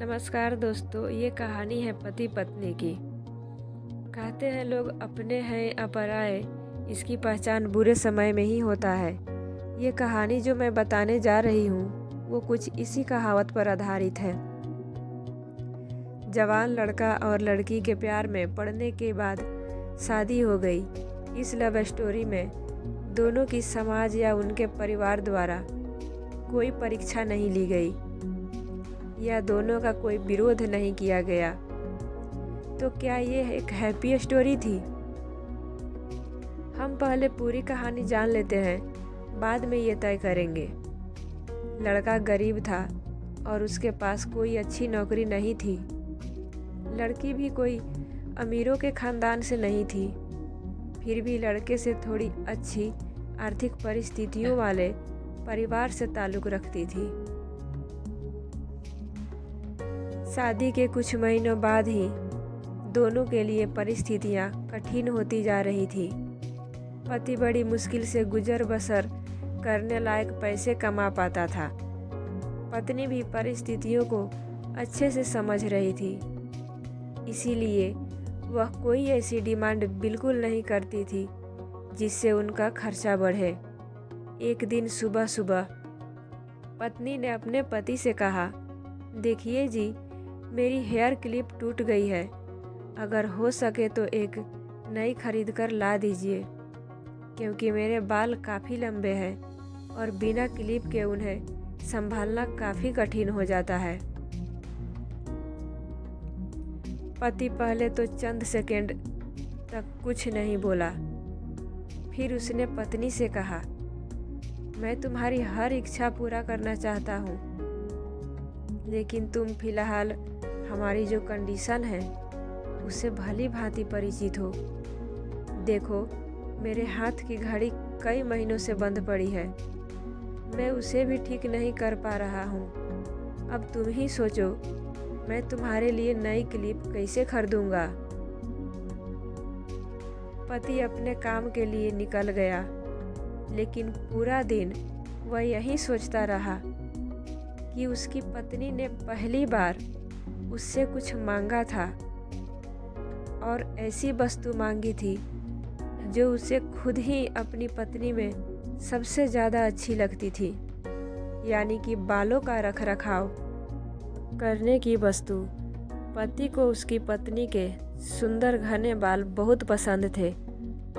नमस्कार दोस्तों, ये कहानी है पति पत्नी की। कहते हैं लोग अपने हैं अपराए, इसकी पहचान बुरे समय में ही होता है। ये कहानी जो मैं बताने जा रही हूँ वो कुछ इसी कहावत पर आधारित है। जवान लड़का और लड़की के प्यार में पड़ने के बाद शादी हो गई। इस लव स्टोरी में दोनों की समाज या उनके परिवार द्वारा कोई परीक्षा नहीं ली गई या दोनों का कोई विरोध नहीं किया गया। तो क्या ये एक हैप्पी स्टोरी थी? हम पहले पूरी कहानी जान लेते हैं, बाद में ये तय करेंगे। लड़का गरीब था और उसके पास कोई अच्छी नौकरी नहीं थी। लड़की भी कोई अमीरों के खानदान से नहीं थी, फिर भी लड़के से थोड़ी अच्छी आर्थिक परिस्थितियों वाले परिवार से ताल्लुक़ रखती थी। शादी के कुछ महीनों बाद ही दोनों के लिए परिस्थितियां कठिन होती जा रही थी। पति बड़ी मुश्किल से गुजर बसर करने लायक पैसे कमा पाता था। पत्नी भी परिस्थितियों को अच्छे से समझ रही थी, इसीलिए वह कोई ऐसी डिमांड बिल्कुल नहीं करती थी जिससे उनका खर्चा बढ़े। एक दिन सुबह सुबह पत्नी ने अपने पति से कहा, देखिए जी, मेरी हेयर क्लिप टूट गई है, अगर हो सके तो एक नई खरीद कर ला दीजिए, क्योंकि मेरे बाल काफ़ी लंबे हैं और बिना क्लिप के उन्हें संभालना काफ़ी कठिन हो जाता है। पति पहले तो चंद सेकंड तक कुछ नहीं बोला, फिर उसने पत्नी से कहा, मैं तुम्हारी हर इच्छा पूरा करना चाहता हूँ, लेकिन तुम फिलहाल हमारी जो कंडीशन है उससे भली भांति परिचित हो। देखो, मेरे हाथ की घड़ी कई महीनों से बंद पड़ी है, मैं उसे भी ठीक नहीं कर पा रहा हूँ। अब तुम ही सोचो, मैं तुम्हारे लिए नई क्लिप कैसे खरीदूंगा। पति अपने काम के लिए निकल गया, लेकिन पूरा दिन वह यही सोचता रहा कि उसकी पत्नी ने पहली बार उससे कुछ मांगा था और ऐसी वस्तु मांगी थी जो उसे खुद ही अपनी पत्नी में सबसे ज़्यादा अच्छी लगती थी, यानी कि बालों का रखरखाव करने की वस्तु। पति को उसकी पत्नी के सुंदर घने बाल बहुत पसंद थे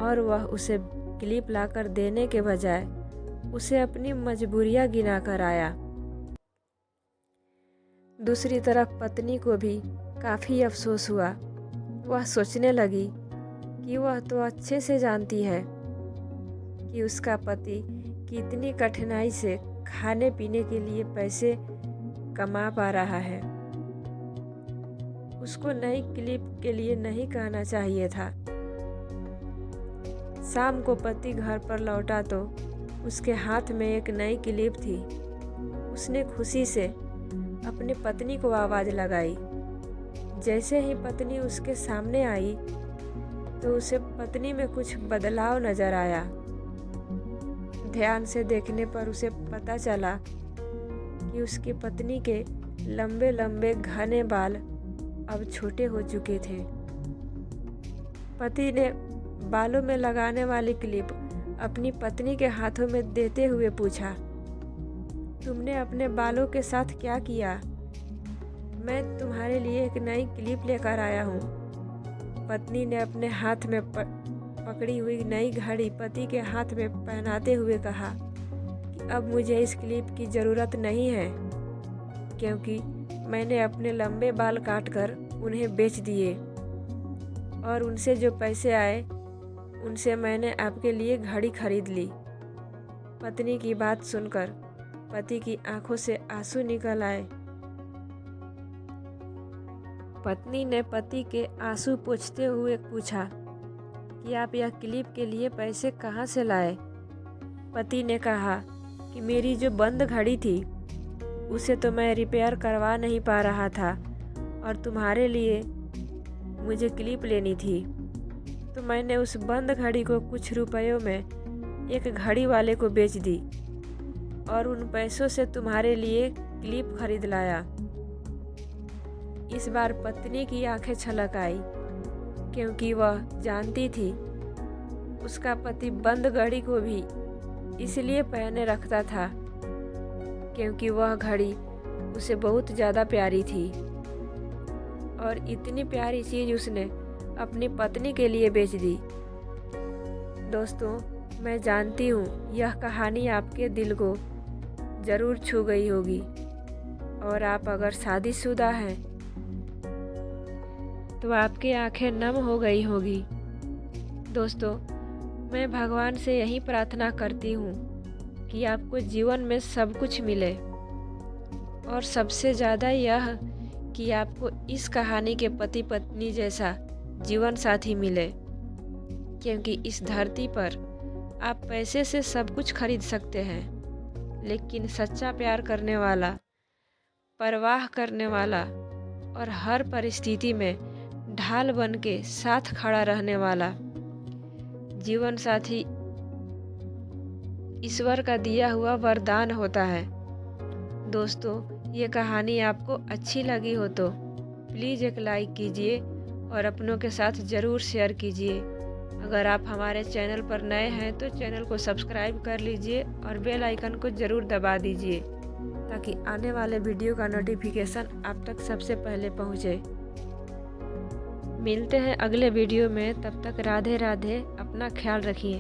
और वह उसे क्लिप लाकर देने के बजाय उसे अपनी मजबूरियां गिना कर आया। दूसरी तरफ पत्नी को भी काफ़ी अफसोस हुआ। वह सोचने लगी कि वह तो अच्छे से जानती है कि उसका पति कितनी कठिनाई से खाने पीने के लिए पैसे कमा पा रहा है। उसको नई क्लिप के लिए नहीं कहना चाहिए था। शाम को पति घर पर लौटा तो उसके हाथ में एक नई क्लिप थी। उसने खुशी से अपनी पत्नी को आवाज़ लगाई। जैसे ही पत्नी उसके सामने आई तो उसे पत्नी में कुछ बदलाव नजर आया। ध्यान से देखने पर उसे पता चला कि उसकी पत्नी के लंबे लंबे घने बाल अब छोटे हो चुके थे। पति ने बालों में लगाने वाली क्लिप अपनी पत्नी के हाथों में देते हुए पूछा, तुमने अपने बालों के साथ क्या किया? मैं तुम्हारे लिए एक नई क्लिप लेकर आया हूँ। पत्नी ने अपने हाथ में पकड़ी हुई नई घड़ी पति के हाथ में पहनाते हुए कहा कि अब मुझे इस क्लिप की ज़रूरत नहीं है, क्योंकि मैंने अपने लंबे बाल काटकर उन्हें बेच दिए और उनसे जो पैसे आए उनसे मैंने आपके लिए घड़ी खरीद ली। पत्नी की बात सुनकर पति की आंखों से आंसू निकल आए। पत्नी ने पति के आंसू पोंछते हुए पूछा कि आप यह क्लिप के लिए पैसे कहाँ से लाए? पति ने कहा कि मेरी जो बंद घड़ी थी उसे तो मैं रिपेयर करवा नहीं पा रहा था और तुम्हारे लिए मुझे क्लिप लेनी थी, तो मैंने उस बंद घड़ी को कुछ रुपयों में एक घड़ी वाले को बेच दी और उन पैसों से तुम्हारे लिए क्लिप खरीद लाया। इस बार पत्नी की आंखें छलक आई, क्योंकि वह जानती थी उसका पति बंद घड़ी को भी इसलिए पहने रखता था क्योंकि वह घड़ी उसे बहुत ज़्यादा प्यारी थी और इतनी प्यारी चीज़ उसने अपनी पत्नी के लिए बेच दी। दोस्तों, मैं जानती हूँ यह कहानी आपके दिल को ज़रूर छू गई होगी और आप अगर शादीशुदा हैं तो आपकी आंखें नम हो गई होगी। दोस्तों, मैं भगवान से यही प्रार्थना करती हूँ कि आपको जीवन में सब कुछ मिले और सबसे ज़्यादा यह कि आपको इस कहानी के पति पत्नी जैसा जीवन साथी मिले, क्योंकि इस धरती पर आप पैसे से सब कुछ खरीद सकते हैं, लेकिन सच्चा प्यार करने वाला, परवाह करने वाला और हर परिस्थिति में ढाल बन के साथ खड़ा रहने वाला जीवन साथी ईश्वर का दिया हुआ वरदान होता है। दोस्तों, ये कहानी आपको अच्छी लगी हो तो प्लीज़ एक लाइक कीजिए और अपनों के साथ ज़रूर शेयर कीजिए। अगर आप हमारे चैनल पर नए हैं तो चैनल को सब्सक्राइब कर लीजिए और बेल आइकन को ज़रूर दबा दीजिए ताकि आने वाले वीडियो का नोटिफिकेशन आप तक सबसे पहले पहुंचे। मिलते हैं अगले वीडियो में, तब तक राधे राधे, अपना ख्याल रखिए।